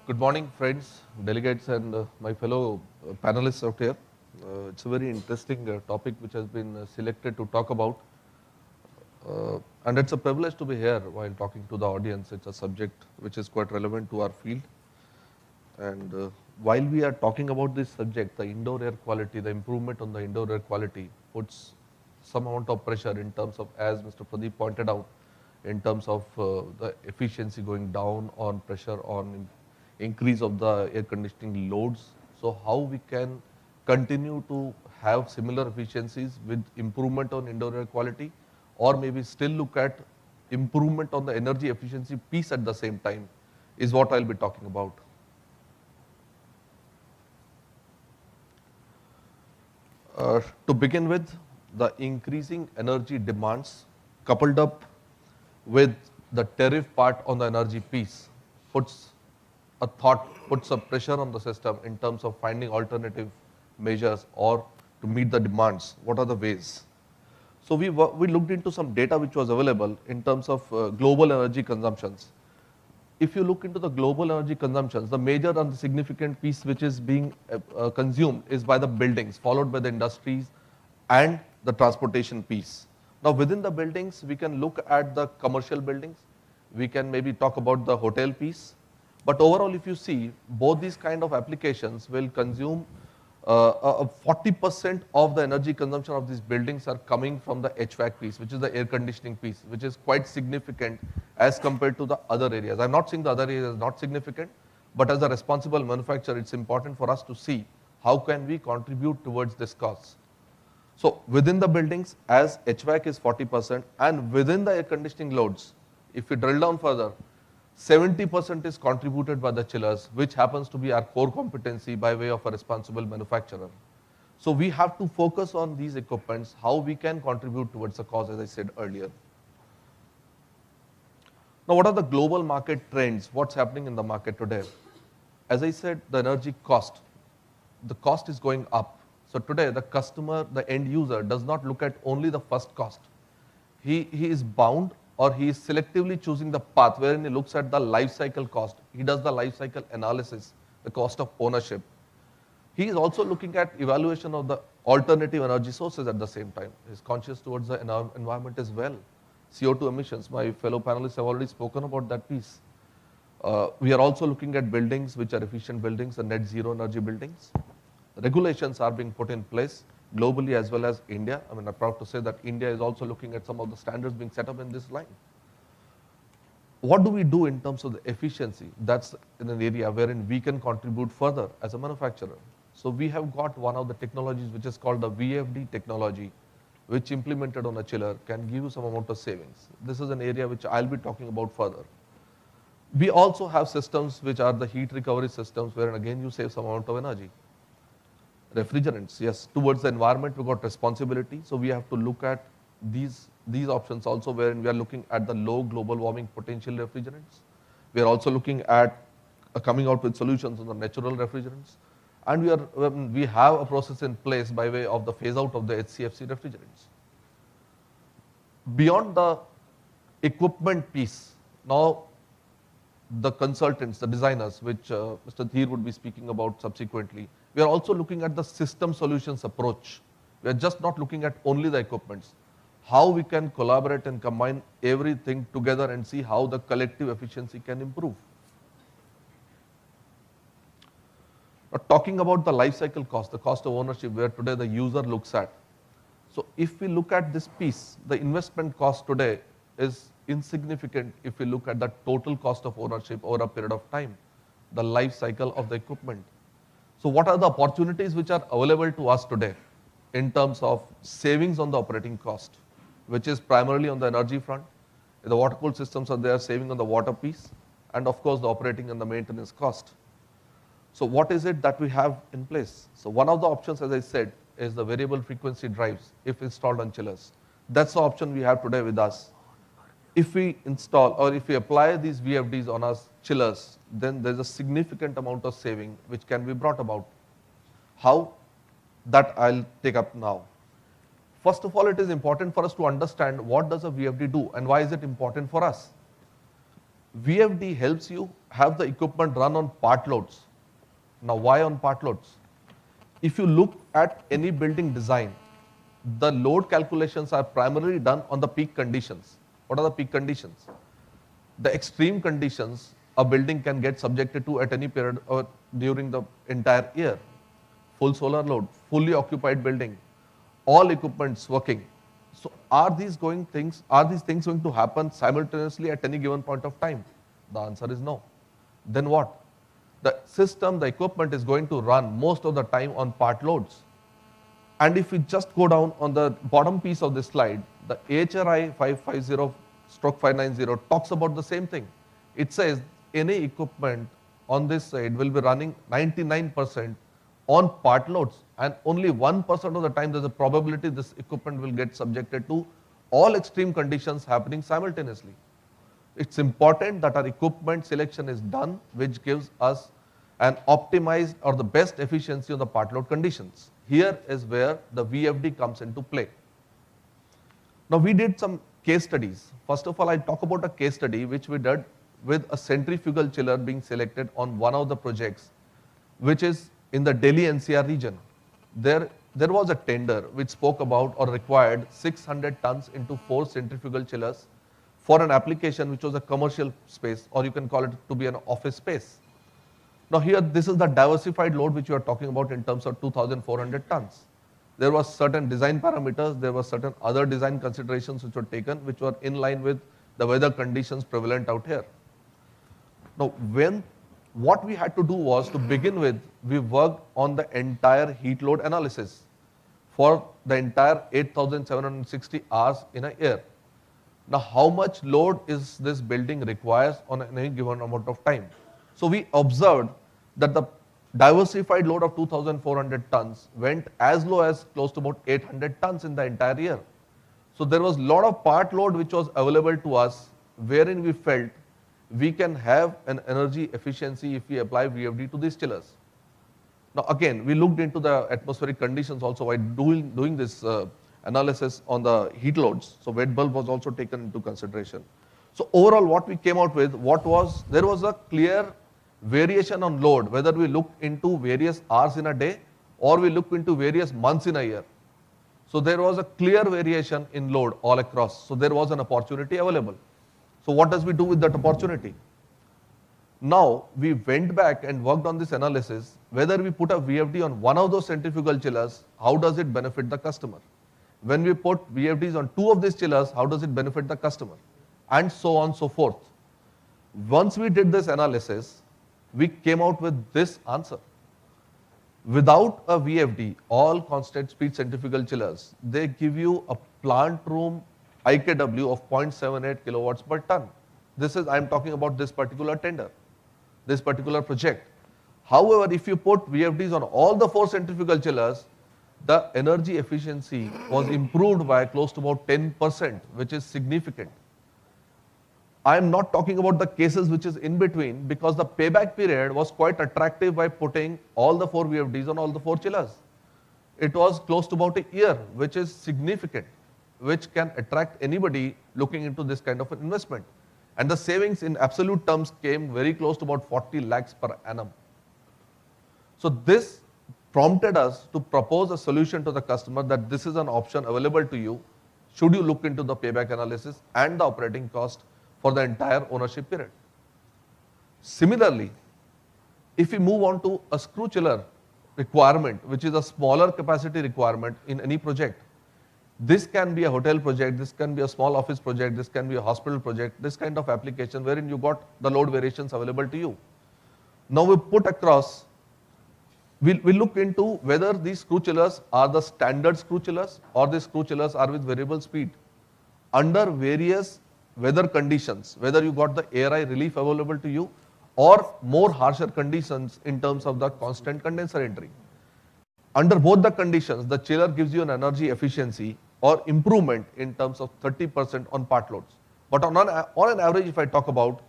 Good morning, friends, delegates, and my fellow panelists out here. It's a very interesting topic which has been selected to talk about, and it's a privilege to be here while talking to the audience. It's a subject which is quite relevant to our field. And while we are talking about this subject, the indoor air quality, the improvement on the indoor air quality puts some amount of pressure in terms of, as Mr. Pradeep pointed out, in terms of the efficiency going down, on pressure on increase of the air conditioning loads. So how we can continue to have similar efficiencies with improvement on indoor air quality, or maybe still look at improvement on the energy efficiency piece at the same time, is what I'll be talking about. To begin with, the increasing energy demands coupled up with the tariff part on the energy piece puts puts a pressure on the system in terms of finding alternative measures or to meet the demands. What are the ways? So we looked into some data which was available in terms of global energy consumptions. If you look into the global energy consumptions, the major and the significant piece which is being consumed is by the buildings, followed by the industries and the transportation piece. Now within the buildings, we can look at the commercial buildings, we can maybe talk about the hotel piece, but overall if you see, both these kind of applications will consume 40% of the energy consumption of these buildings are coming from the HVAC piece, which is the air conditioning piece, which is quite significant as compared to the other areas. I'm not saying the other areas is not significant, but as a responsible manufacturer, it's important for us to see how can we contribute towards this cause. So within the buildings, as HVAC is 40%, and within the air conditioning loads, if we drill down further, 70% is contributed by the chillers, which happens to be our core competency by way of a responsible manufacturer. So we have to focus on these equipments, how we can contribute towards the cause, as I said earlier. Now, what are the global market trends? What's happening in the market today? As I said, the energy cost, the cost is going up. So today, the customer, the end user, does not look at only the first cost. He is bound, or he is selectively choosing the path wherein he looks at the life cycle cost. He does the life cycle analysis, the cost of ownership. He is also looking at evaluation of the alternative energy sources at the same time. He is conscious towards the environment as well. CO2 emissions, my fellow panelists have already spoken about that piece. We are also looking at buildings which are efficient buildings and net zero energy buildings. Regulations are being put in place globally as well as India. I mean, I'm proud to say that India is also looking at some of the standards being set up in this line. What do we do in terms of the efficiency? That's in an area wherein we can contribute further as a manufacturer. So we have got one of the technologies which is called the VFD technology, which implemented on a chiller can give you some amount of savings. This is an area which I'll be talking about further. We also have systems which are the heat recovery systems, wherein again you save some amount of energy. Refrigerants, yes, towards the environment we got responsibility, so we have to look at these options also, wherein we are looking at the low global warming potential refrigerants. We are also looking at coming out with solutions on the natural refrigerants, and we have a process in place by way of the phase out of the HCFC refrigerants. Beyond the equipment piece, now the consultants, the designers, which Mr. Dheer would be speaking about subsequently, we are also looking at the system solutions approach. We are just not looking at only the equipments. How we can collaborate and combine everything together and see how the collective efficiency can improve. Now, talking about the life cycle cost, the cost of ownership, where today the user looks at. So if we look at this piece, the investment cost today is insignificant if we look at the total cost of ownership over a period of time, the life cycle of the equipment. So what are the opportunities which are available to us today in terms of savings on the operating cost, which is primarily on the energy front. The water cooled systems are there, saving on the water piece, and of course the operating and the maintenance cost. So what is it that we have in place? So one of the options, as I said, is the variable frequency drives if installed on chillers. That's the option we have today with us. If we install or if we apply these VFDs on our chillers, then there's a significant amount of saving which can be brought about. How? That I'll take up now. First of all, it is important for us to understand what does a VFD do and why is it important for us. VFD helps you have the equipment run on part loads. Now, why on part loads? If you look at any building design, the load calculations are primarily done on the peak conditions. What are the peak conditions? The extreme conditions a building can get subjected to at any period or during the entire year. Full solar load, fully occupied building, all equipments working. So are these things going to happen simultaneously at any given point of time? The answer is no. Then what? The system, the equipment is going to run most of the time on part loads. And if we just go down on the bottom piece of this slide, the AHRI 550/590 talks about the same thing. It says any equipment on this side will be running 99% on part loads, and only 1% of the time there's a probability this equipment will get subjected to all extreme conditions happening simultaneously. It's important that our equipment selection is done, which gives us an optimized or the best efficiency on the part load conditions. Here is where the VFD comes into play. Now we did some case studies. First of all, I'll talk about a case study which we did with a centrifugal chiller being selected on one of the projects, which is in the Delhi NCR region. There was a tender which spoke about or required 600 tons into 4 centrifugal chillers for an application which was a commercial space, or you can call it to be an office space. Now here, this is the diversified load which you are talking about in terms of 2,400 tons. There was certain design parameters, there were certain other design considerations which were taken, which were in line with the weather conditions prevalent out here. Now, what we had to do was, to begin with, we worked on the entire heat load analysis for the entire 8,760 hours in a year. Now, how much load is this building requires on any given amount of time? So we observed that the diversified load of 2,400 tons went as low as close to about 800 tons in the entire year. So there was a lot of part load which was available to us, wherein we felt we can have an energy efficiency if we apply VFD to these chillers. Now again, we looked into the atmospheric conditions also while doing this analysis on the heat loads. So wet bulb was also taken into consideration. So overall what we came out with, there was a clear variation on load, whether we look into various hours in a day or we look into various months in a year. So there was a clear variation in load all across. So there was an opportunity available. So what does we do with that opportunity? Now we went back and worked on this analysis, whether we put a VFD on one of those centrifugal chillers, how does it benefit the customer? When we put VFDs on 2 of these chillers, how does it benefit the customer? And so on and so forth. Once we did this analysis, we came out with this answer. Without a VFD, all constant speed centrifugal chillers, they give you a plant room IKW of 0.78 kilowatts per ton. I'm talking about this particular tender, this particular project. However, if you put VFDs on all the 4 centrifugal chillers, the energy efficiency was improved by close to about 10%, which is significant. I am not talking about the cases which is in between, because the payback period was quite attractive by putting all the 4 VFDs on all the 4 chillers. It was close to about a year, which is significant, which can attract anybody looking into this kind of an investment. And the savings in absolute terms came very close to about 40 lakhs per annum. So this prompted us to propose a solution to the customer that this is an option available to you should you look into the payback analysis and the operating cost for the entire ownership period. Similarly, if we move on to a screw chiller requirement, which is a smaller capacity requirement in any project, this can be a hotel project, this can be a small office project, this can be a hospital project, this kind of application wherein you got the load variations available to you. Now we put across, we look into whether these screw chillers are the standard screw chillers or the screw chillers are with variable speed. Under various weather conditions, whether you got the ARI relief available to you or more harsher conditions in terms of the constant condenser entry. Under both the conditions, the chiller gives you an energy efficiency or improvement in terms of 30% on part loads. But on an average, if I talk about,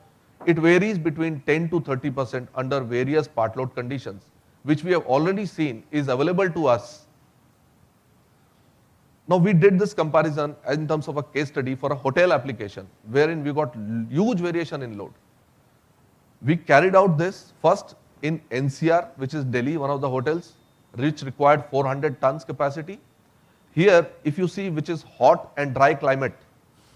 it varies between 10 to 30% under various part load conditions, which we have already seen is available to us. Now we did this comparison in terms of a case study for a hotel application, wherein we got huge variation in load. We carried out this first in NCR, which is Delhi, one of the hotels, which required 400 tons capacity. Here, if you see, which is hot and dry climate,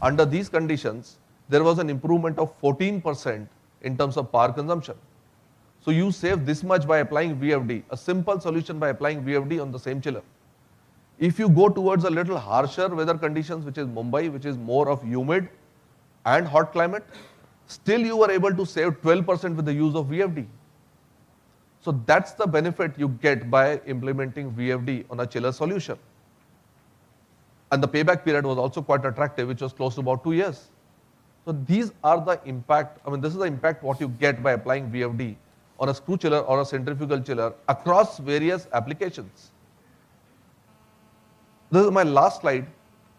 under these conditions, there was an improvement of 14% in terms of power consumption. So you save this much by applying VFD, a simple solution by applying VFD on the same chiller. If you go towards a little harsher weather conditions, which is Mumbai, which is more of humid and hot climate, still you were able to save 12% with the use of VFD. So that's the benefit you get by implementing VFD on a chiller solution. And the payback period was also quite attractive, which was close to about 2 years. So these are the impact, this is the impact what you get by applying VFD on a screw chiller or a centrifugal chiller across various applications. This is my last slide,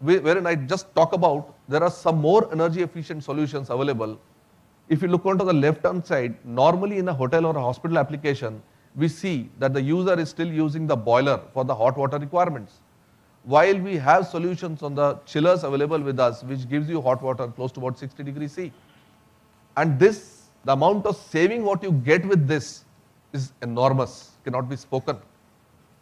wherein I just talk about there are some more energy efficient solutions available. If you look onto the left hand side, normally in a hotel or a hospital application, we see that the user is still using the boiler for the hot water requirements. While we have solutions on the chillers available with us, which gives you hot water close to about 60 degrees C. And this, the amount of saving what you get with this is enormous, cannot be spoken.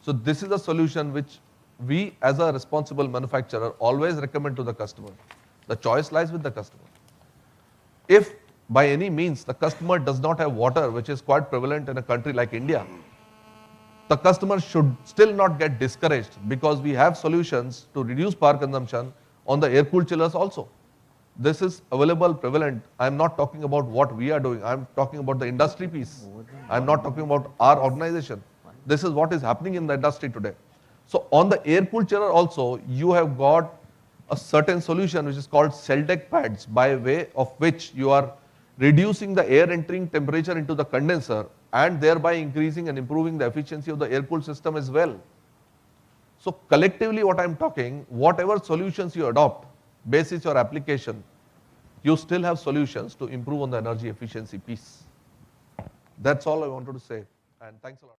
So this is a solution which we as a responsible manufacturer always recommend to the customer. The choice lies with the customer. If by any means the customer does not have water, which is quite prevalent in a country like India, the customer should still not get discouraged, because we have solutions to reduce power consumption on the air-cooled chillers also. This is available, prevalent. I am not talking about what we are doing. I am talking about the industry piece. I am not talking about our organization. This is what is happening in the industry today. So on the air-cooled chiller also, you have got a certain solution which is called cell deck pads, by way of which you are reducing the air entering temperature into the condenser and thereby increasing and improving the efficiency of the air-cooled system as well. So collectively what I am talking, whatever solutions you adopt, basis your application, you still have solutions to improve on the energy efficiency piece. That's all I wanted to say, and thanks a lot.